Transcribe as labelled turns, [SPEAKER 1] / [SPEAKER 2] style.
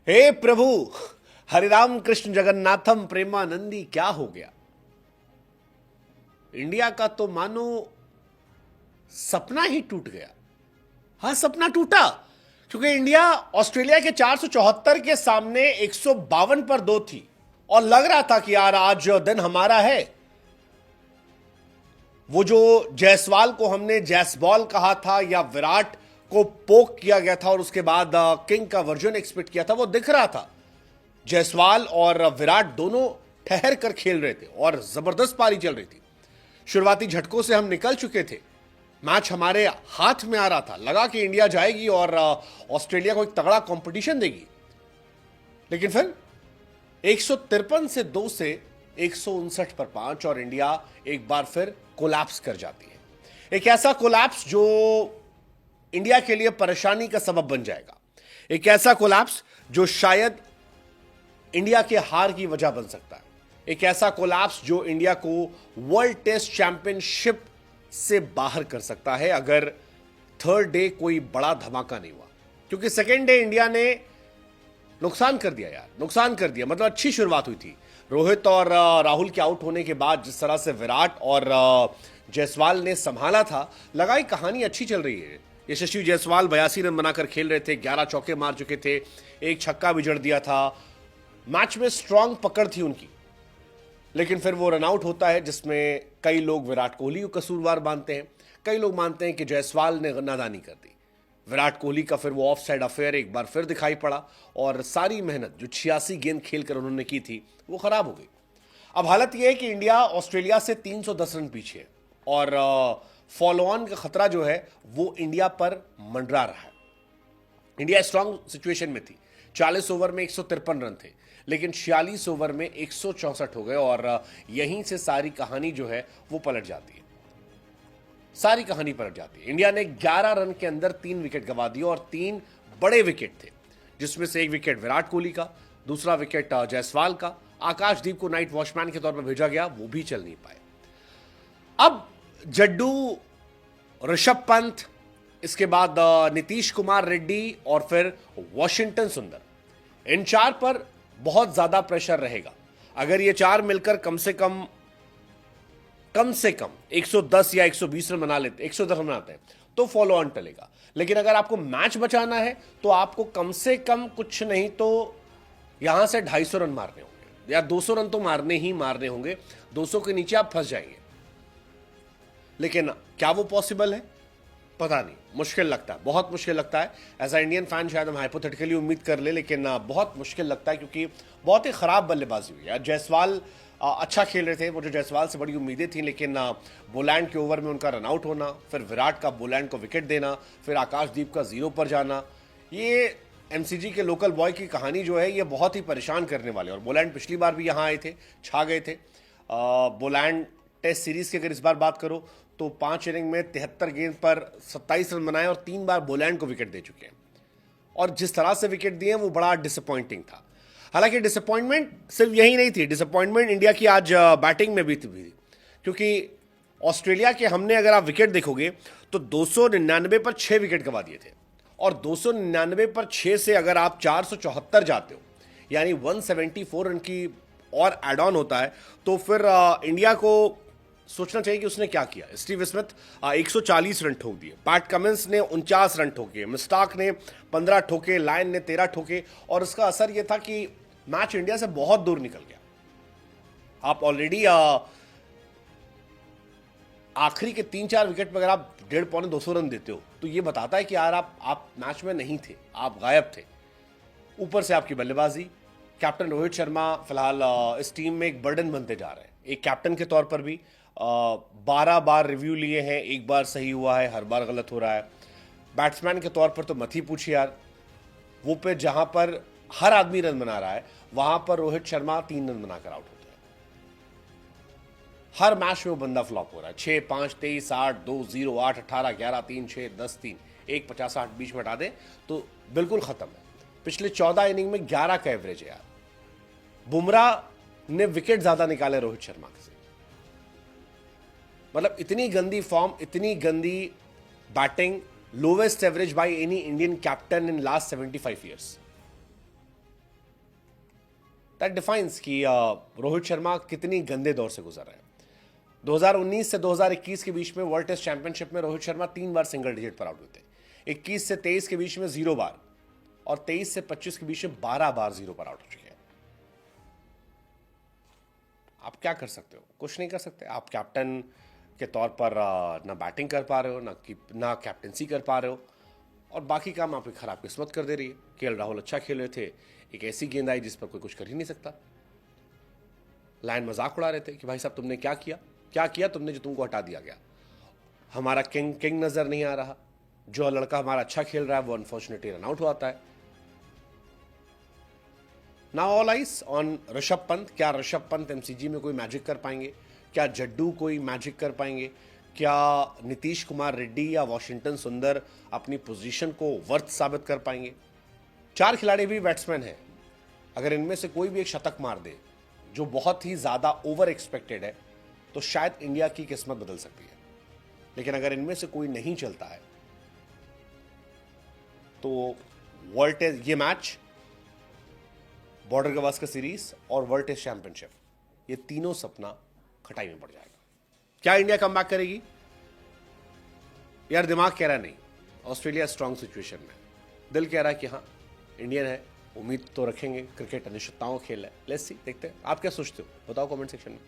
[SPEAKER 1] हे प्रभु, हरिराम कृष्ण जगन्नाथम प्रेमानंदी, क्या हो गया? इंडिया का तो मानो सपना ही टूट गया। हाँ, सपना टूटा, क्योंकि इंडिया ऑस्ट्रेलिया के 474 के सामने 152 पर 2 थी और लग रहा था कि यार आज दिन हमारा है। वो जो जायसवाल को हमने जैसबॉल कहा था या विराट को पोक किया गया था और उसके बाद किंग का वर्जन एक्सपेक्ट किया था, वो दिख रहा था। जायसवाल और विराट दोनों ठहर कर खेल रहे थे और जबरदस्त पारी चल रही थी। शुरुआती झटकों से हम निकल चुके थे, मैच हमारे हाथ में आ रहा था, लगा कि इंडिया जाएगी और ऑस्ट्रेलिया को एक तगड़ा कंपटीशन देगी। लेकिन फिर 153 से 2 से 159 पर 5 और इंडिया एक बार फिर कोलैप्स कर जाती है। एक ऐसा कोलैप्स जो इंडिया के लिए परेशानी का सबब बन जाएगा। एक ऐसा कोलैप्स जो शायद इंडिया के हार की वजह बन सकता है। एक ऐसा कोलैप्स जो इंडिया को वर्ल्ड टेस्ट चैंपियनशिप से बाहर कर सकता है अगर थर्ड डे कोई बड़ा धमाका नहीं हुआ। क्योंकि सेकेंड डे इंडिया ने नुकसान कर दिया यार, नुकसान कर दिया। मतलब अच्छी शुरुआत हुई थी रोहित और राहुल के आउट होने के बाद, जिस तरह से विराट और जायसवाल ने संभाला था, लगा ही कहानी अच्छी चल रही है। यशस्वी जायसवाल 82 रन बनाकर खेल रहे थे, 11 चौके मार चुके थे, एक छक्का भी जड़ दिया था। मैच में स्ट्रांग पकड़ थी उनकी। लेकिन फिर वो रन आउट होता है, जिसमें कई लोग विराट कोहली को कसूरवार मानते हैं, कई लोग मानते हैं कि जायसवाल ने नादानी कर दी। विराट कोहली का फिर वो ऑफ साइड अफेयर एक बार फिर दिखाई पड़ा और सारी मेहनत जो 86 गेंद खेलकर उन्होंने की थी वो खराब हो गई। अब हालत यह है कि इंडिया ऑस्ट्रेलिया से 310 रन पीछे है और फॉलो ऑन का खतरा जो है वो इंडिया पर मंडरा रहा है। इंडिया स्ट्रांग सिचुएशन में थी, 40 ओवर में 153 रन थे, लेकिन 46 ओवर में 164 हो गए और यहीं से सारी कहानी जो है वो पलट जाती है। सारी कहानी पलट जाती है। इंडिया ने 11 रन के अंदर 3 विकेट गंवा दिए और 3 बड़े विकेट थे, जिसमें से एक विकेट विराट कोहली का, दूसरा विकेट जायसवाल का। आकाशदीप को नाइट वॉचमैन के तौर पर भेजा गया, वो भी चल नहीं पाए। अब जड्डू, ऋषभ पंत, इसके बाद नीतीश कुमार रेड्डी और फिर वॉशिंगटन सुंदर, इन 4 पर बहुत ज्यादा प्रेशर रहेगा। अगर ये 4 मिलकर कम से कम 110 या 120 रन बना लेते, 110 रन बनाते हैं तो फॉलो ऑन टलेगा। लेकिन अगर आपको मैच बचाना है तो आपको कम से कम कुछ नहीं तो यहां से 250 रन मारने होंगे या 200 रन तो मारने ही मारने होंगे। 200 के नीचे आप फंस जाएंगे। लेकिन क्या वो पॉसिबल है? पता नहीं, मुश्किल लगता है, बहुत मुश्किल लगता है। एज अ इंडियन फैन शायद हम हाइपोथेटिकली उम्मीद कर ले, लेकिन बहुत मुश्किल लगता है क्योंकि बहुत ही खराब बल्लेबाजी हुई है। जायसवाल अच्छा खेल रहे थे, मुझे जायसवाल से बड़ी उम्मीदें थी, लेकिन बोलैंड के ओवर में उनका रनआउट होना, फिर विराट का बोलैंड को विकेट देना, फिर आकाशदीप का 0 पर जाना, ये एमसीजी के लोकल बॉय की कहानी जो है ये बहुत ही परेशान करने वाले। और बोलैंड पिछली बार भी यहाँ आए थे, छा गए थे। बोलैंड टेस्ट सीरीज की अगर इस बार बात करो तो 5 इनिंग में 73 गेंद पर 27 रन बनाए और 3 बार बोलैंड को विकेट दे चुके हैं। और जिस तरह से विकेट दिए वो बड़ा डिसअपॉइंटिंग था। हालांकि डिसअपॉइंटमेंट सिर्फ यही नहीं थी, डिसअपॉइंटमेंट इंडिया की आज बैटिंग में भी थी। क्योंकि ऑस्ट्रेलिया के हमने अगर आप विकेट देखोगे तो 299 पर 6 विकेट गंवा दिए थे और 299 पर 6 से अगर आप 474 जाते हो, यानी 174 रन की और एड ऑन होता है, तो फिर इंडिया को सोचना चाहिए कि उसने क्या किया। स्टीव स्मिथ 140 रन ठोक दिए, पैट कमिंस ने 49 रन ठोके, मिस्टाक ने 15 ठोके, लायन ने 13 ठोके और उसका असर यह था कि मैच इंडिया से बहुत दूर निकल गया। आप ऑलरेडी आखिरी के 3-4 विकेट पर अगर आप 150-200 रन देते हो तो यह बताता है कि यार आप मैच में नहीं थे, आप गायब थे। ऊपर से आपकी बल्लेबाजी, कैप्टन रोहित शर्मा फिलहाल इस टीम में एक बर्डन बनते जा रहे हैं। एक कैप्टन के तौर पर भी 12 बार रिव्यू लिए हैं, एक बार सही हुआ है, हर बार गलत हो रहा है। बैट्समैन के तौर पर तो मत ही पूछिए यार, वो पे जहां पर हर आदमी रन बना रहा है वहां पर रोहित शर्मा 3 रन बनाकर आउट होता है। हर मैच में वो बंदा फ्लॉप हो रहा है। 6, 5, 23, 8, 2, 0, 8, 18, 11, 3, 6, 10, 3, 1, 50, 8 बीच में हटा दे तो बिल्कुल खत्म है। पिछले 14 इनिंग में 11 का एवरेज है यार। बुमराह ने विकेट ज्यादा निकाले रोहित शर्मा से। मतलब इतनी गंदी फॉर्म, इतनी गंदी batting, lowest average by any Indian captain in last 75 years. That defines कि रोहित शर्मा कितनी गंदे दौर से गुजर रहे हैं। 2019 से 2021 के बीच में वर्ल्ड टेस्ट चैंपियनशिप में रोहित शर्मा 3 बार सिंगल डिजिट पर आउट हुए थे। 21 से 23 के बीच में 0 बार और 23 से 25 के बीच में 12 बार 0 पर आउट हो चुके हैं। आप क्या कर सकते हो? कुछ नहीं कर सकते। आप कैप्टन के तौर पर ना बैटिंग कर पा रहे हो, ना कैप्टनसी कर पा रहे हो, और बाकी काम आपकी खराब किस्मत कर दे रही है। केएल राहुल अच्छा खेल रहे थे, एक ऐसी गेंद आई जिस पर कोई कुछ कर ही नहीं सकता। लायन मजाक उड़ा रहे थे कि भाई साहब तुमने क्या किया तुमने जो तुमको हटा दिया गया। हमारा किंग नजर नहीं आ रहा। जो लड़का हमारा अच्छा खेल रहा है वो अनफॉर्चुनेटली रन आउट होता है। Now all eyes on Rishabh Pant. क्या ऋषभ पंत एमसीजी में कोई मैजिक कर पाएंगे? क्या जड्डू कोई मैजिक कर पाएंगे? क्या नीतीश कुमार रेड्डी या वॉशिंगटन सुंदर अपनी पोजीशन को वर्थ साबित कर पाएंगे? 4 खिलाड़ी भी बैट्समैन हैं। अगर इनमें से कोई भी एक शतक मार दे, जो बहुत ही ज्यादा ओवर एक्सपेक्टेड है, तो शायद इंडिया की किस्मत बदल सकती है। लेकिन अगर इनमें से कोई नहीं चलता है तो वर्ल्ड टेस्ट, ये मैच, बॉर्डर गवास्कर सीरीज और वर्ल्ड टेस्ट चैंपियनशिप, ये तीनों सपना खटाई में पड़ जाएगा। क्या इंडिया कमबैक करेगी? यार दिमाग कह रहा नहीं, ऑस्ट्रेलिया स्ट्रांग सिचुएशन में। दिल कह रहा है कि हाँ इंडियन है, उम्मीद तो रखेंगे। क्रिकेट अनिश्चितताओं का खेल है। लेट्स सी, देखते हैं। आप क्या सोचते हो बताओ कमेंट सेक्शन में।